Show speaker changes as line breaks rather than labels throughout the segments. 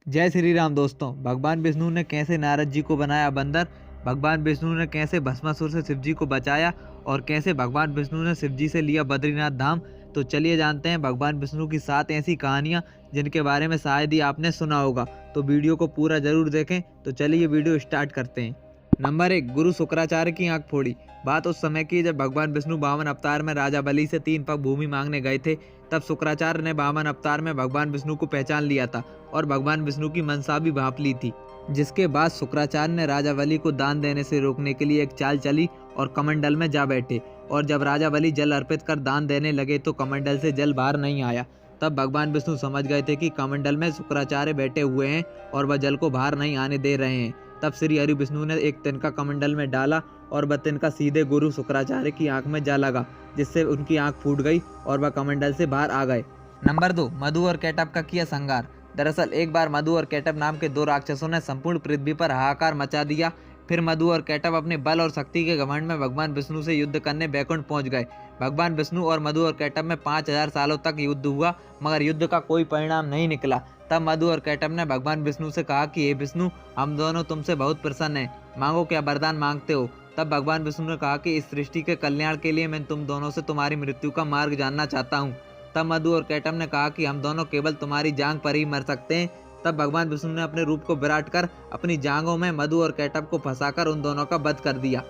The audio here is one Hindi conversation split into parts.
जय श्री राम दोस्तों। भगवान विष्णु ने कैसे नारद जी को बनाया बंदर, भगवान विष्णु ने कैसे भस्मासुर से शिव जी को बचाया और कैसे भगवान विष्णु ने शिव जी से लिया बद्रीनाथ धाम। तो चलिए जानते हैं भगवान विष्णु की 7 ऐसी कहानियां जिनके बारे में शायद ही आपने सुना होगा। तो वीडियो को पूरा जरूर देखें। तो चलिए वीडियो स्टार्ट करते हैं। नंबर 1, गुरु शुक्राचार्य की आंख फोड़ी। बात उस समय की जब भगवान विष्णु 52 अवतार में राजा बलि से 3 पग भूमि मांगने गए थे। तब शुक्राचार्य ने 52 अवतार में भगवान विष्णु को पहचान लिया था और भगवान विष्णु की मनसा भी भांप ली थी। जिसके बाद शुक्राचार्य ने राजा बलि को दान देने से रोकने के लिए एक चाल चली और कमंडल में जा बैठे। और जब राजा बलि जल अर्पित कर दान देने लगे तो कमंडल से जल बाहर नहीं आया। तब भगवान विष्णु समझ गए थे कि कमंडल में शुक्राचार्य बैठे हुए हैं और वह जल को बाहर नहीं आने दे रहे हैं। तब श्री हरि विष्णु ने एक तिनका कमंडल में डाला और वह तिनका सीधे गुरु शुक्राचार्य की आंख में जा लगा, जिससे उनकी आंख फूट गई और वह कमंडल से बाहर आ गए। नंबर 2, मधु और कैटब का किया संहार। दरअसल एक बार मधु और कैटब नाम के 2 राक्षसों ने संपूर्ण पृथ्वी पर हाहाकार मचा दिया। फिर मधु और कैटब अपने बल और शक्ति के घमंड में भगवान विष्णु से युद्ध करने बैकुंठ पहुंच गए। भगवान विष्णु और मधु और कैटब में 5000 सालों तक युद्ध हुआ, मगर युद्ध का कोई परिणाम नहीं निकला। तब मधु और कैटब ने भगवान विष्णु से कहा कि हे विष्णु, हम दोनों तुमसे बहुत प्रसन्न हैं, मांगो क्या वरदान मांगते हो। तब भगवान विष्णु ने कहा कि इस सृष्टि के कल्याण के लिए मैं तुम दोनों से तुम्हारी मृत्यु का मार्ग जानना चाहता हूँ। तब मधु और कैटब ने कहा कि हम दोनों केवल तुम्हारी जांघ पर ही मर सकते हैं। तब भगवान विष्णु ने अपने रूप को विराट कर अपनी जांघों में मधु और कैटब को फंसाकर उन दोनों का वध कर दिया।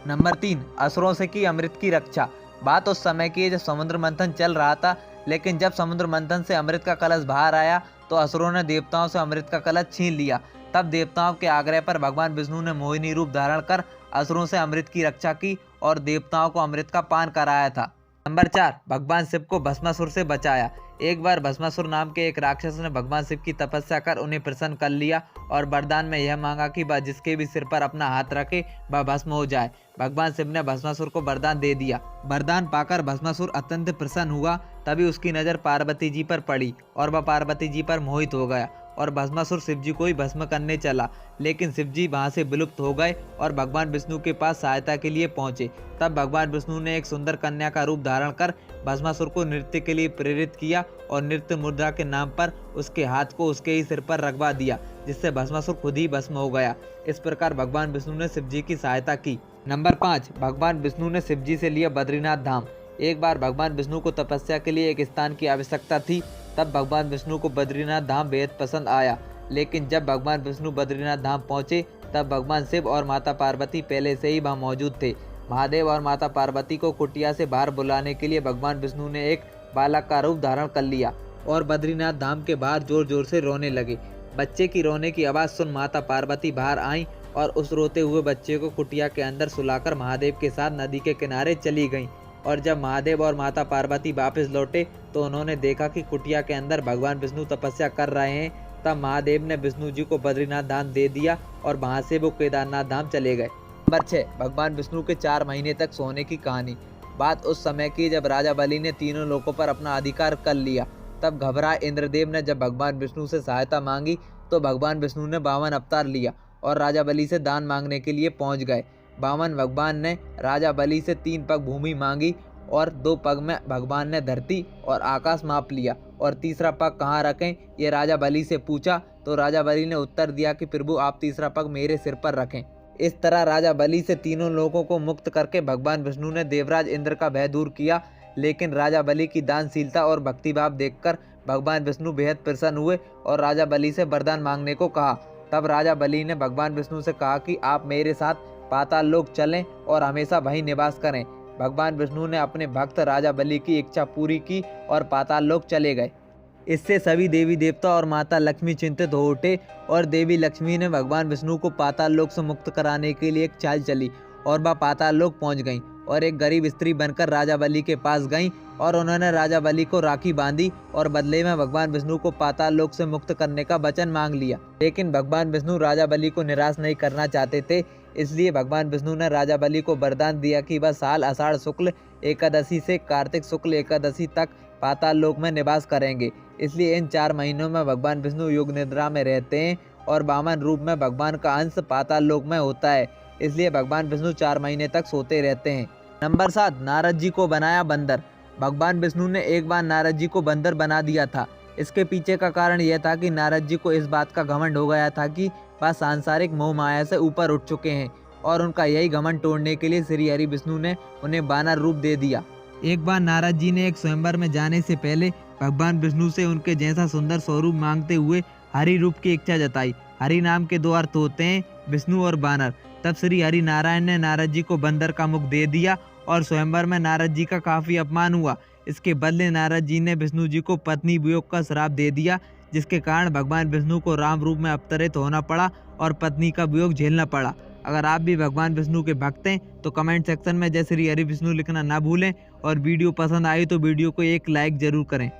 नंबर 3, असुरों से की अमृत की रक्षा। बात उस समय की है जब समुद्र मंथन चल रहा था, लेकिन जब समुद्र मंथन से अमृत का कलश बाहर आया तो असुरों ने देवताओं से अमृत का कलश छीन लिया। तब देवताओं के आग्रह पर भगवान विष्णु ने मोहिनी रूप धारण कर असुरों से अमृत की रक्षा की और देवताओं को अमृत का पान कराया था। नंबर 4, भगवान शिव को भस्मासुर से बचाया। एक बार भस्मासुर नाम के एक राक्षस ने भगवान शिव की तपस्या कर उन्हें प्रसन्न कर लिया और वरदान में यह मांगा कि वह जिसके भी सिर पर अपना हाथ रखे वह भस्म हो जाए। भगवान शिव ने भस्मासुर को वरदान दे दिया। वरदान पाकर भस्मासुर अत्यंत प्रसन्न हुआ। तभी उसकी नज़र पार्वती जी पर पड़ी और वह पार्वती जी पर मोहित हो गया और भस्मासुर शिव जी को ही भस्म करने चला, लेकिन शिव जी वहां से विलुप्त हो गए और भगवान विष्णु के पास सहायता के लिए पहुंचे। तब भगवान विष्णु ने एक सुंदर कन्या का रूप धारण कर भस्मासुर को नृत्य के लिए प्रेरित किया और नृत्य मुद्रा के नाम पर उसके हाथ को उसके ही सिर पर रखवा दिया, जिससे भस्मासुर खुद ही भस्म हो गया। इस प्रकार भगवान विष्णु ने शिव जी की सहायता की। नंबर 5, भगवान विष्णु ने शिव जी से लिया बद्रीनाथ धाम। एक बार भगवान विष्णु को तपस्या के लिए एक स्थान की आवश्यकता थी। तब भगवान विष्णु को बद्रीनाथ धाम बेहद पसंद आया, लेकिन जब भगवान विष्णु बद्रीनाथ धाम पहुंचे तब भगवान शिव और माता पार्वती पहले से ही वहां मौजूद थे। महादेव और माता पार्वती को कुटिया से बाहर बुलाने के लिए भगवान विष्णु ने एक बालक का रूप धारण कर लिया और बद्रीनाथ धाम के बाहर जोर जोर से रोने लगे। बच्चे की रोने की आवाज़ सुन माता पार्वती बाहर आईं और उस रोते हुए बच्चे को कुटिया के अंदर सुलाकर महादेव के साथ नदी के किनारे चली गईं। और जब महादेव और माता पार्वती वापस लौटे तो उन्होंने देखा कि कुटिया के अंदर भगवान विष्णु तपस्या कर रहे हैं। तब महादेव ने विष्णु जी को बद्रीनाथ धाम दे दिया और वहां से वो केदारनाथ धाम चले गए। नंबर 6, भगवान विष्णु के 4 महीने तक सोने की कहानी। बात उस समय की जब राजा बलि ने तीनों लोकों पर अपना अधिकार कर लिया। तब घबराए इंद्रदेव ने जब भगवान विष्णु से सहायता मांगी तो भगवान विष्णु ने 52 अवतार लिया और राजा बलि से दान मांगने के लिए पहुंच गए। 52 भगवान ने राजा बलि से 3 पग भूमि मांगी और 2 पग में भगवान ने धरती और आकाश माप लिया और तीसरा पग कहाँ रखें ये राजा बलि से पूछा तो राजा बलि ने उत्तर दिया कि प्रभु आप तीसरा पग मेरे सिर पर रखें। इस तरह राजा बलि से तीनों लोगों को मुक्त करके भगवान विष्णु ने देवराज इंद्र का भय दूर किया, लेकिन राजा बलि की दानशीलता और भक्तिभाव देखकर भगवान विष्णु बेहद प्रसन्न हुए और राजा बलि से वरदान मांगने को कहा। तब राजा बलि ने भगवान विष्णु से कहा कि आप मेरे साथ पाताल लोक चलें और हमेशा वहीं निवास करें। भगवान विष्णु ने अपने भक्त राजा बलि की इच्छा पूरी की और पाताल लोक चले गए। इससे सभी देवी देवता और माता लक्ष्मी चिंतित हो उठे और देवी लक्ष्मी ने भगवान विष्णु को पाताल लोक से मुक्त कराने के लिए एक चाल चली और वह पाताल लोक पहुंच गईं और एक गरीब स्त्री बनकर राजा बलि के पास गईं और उन्होंने राजा बलि को राखी बांधी और बदले में भगवान विष्णु को पाताल लोक से मुक्त करने का वचन मांग लिया। लेकिन भगवान विष्णु राजा बलि को निराश नहीं करना चाहते थे, इसलिए भगवान विष्णु ने राजा बलि को वरदान दिया कि वह साल आषाढ़ शुक्ल एकादशी से कार्तिक शुक्ल एकादशी तक पाताल लोक में निवास करेंगे। इसलिए इन 4 महीनों में भगवान विष्णु योग निद्रा में रहते हैं और वामन रूप में भगवान का अंश पाताल लोक में होता है। इसलिए भगवान विष्णु 4 महीने तक सोते रहते हैं। नंबर 7, नारद जी को बनाया बंदर। भगवान विष्णु ने एक बार नारद जी को बंदर बना दिया था। इसके पीछे का कारण यह था कि नारद जी को इस बात का घमंड हो गया था कि वह सांसारिक मोह माया से ऊपर उठ चुके हैं और उनका यही घमंड तोड़ने के लिए श्री हरि विष्णु ने उन्हें वानर रूप दे दिया। एक बार नारद जी ने एक स्वयंवर में जाने से पहले भगवान विष्णु से उनके जैसा सुंदर स्वरूप मांगते हुए हरि रूप की इच्छा जताई। हरि नाम के दो अर्थ होते हैं, विष्णु और बानर। तब श्री हरि नारायण ने नारद जी को बंदर का मुख दे दिया और स्वयंवर में नारद जी का काफी अपमान हुआ। इसके बदले नारद जी ने विष्णु जी को पत्नी वियोग का श्राप दे दिया, जिसके कारण भगवान विष्णु को राम रूप में अवतरित होना पड़ा और पत्नी का वियोग झेलना पड़ा। अगर आप भी भगवान विष्णु के भक्त हैं तो कमेंट सेक्शन में जय श्री हरि विष्णु लिखना ना भूलें और वीडियो पसंद आई तो वीडियो को एक लाइक जरूर करें।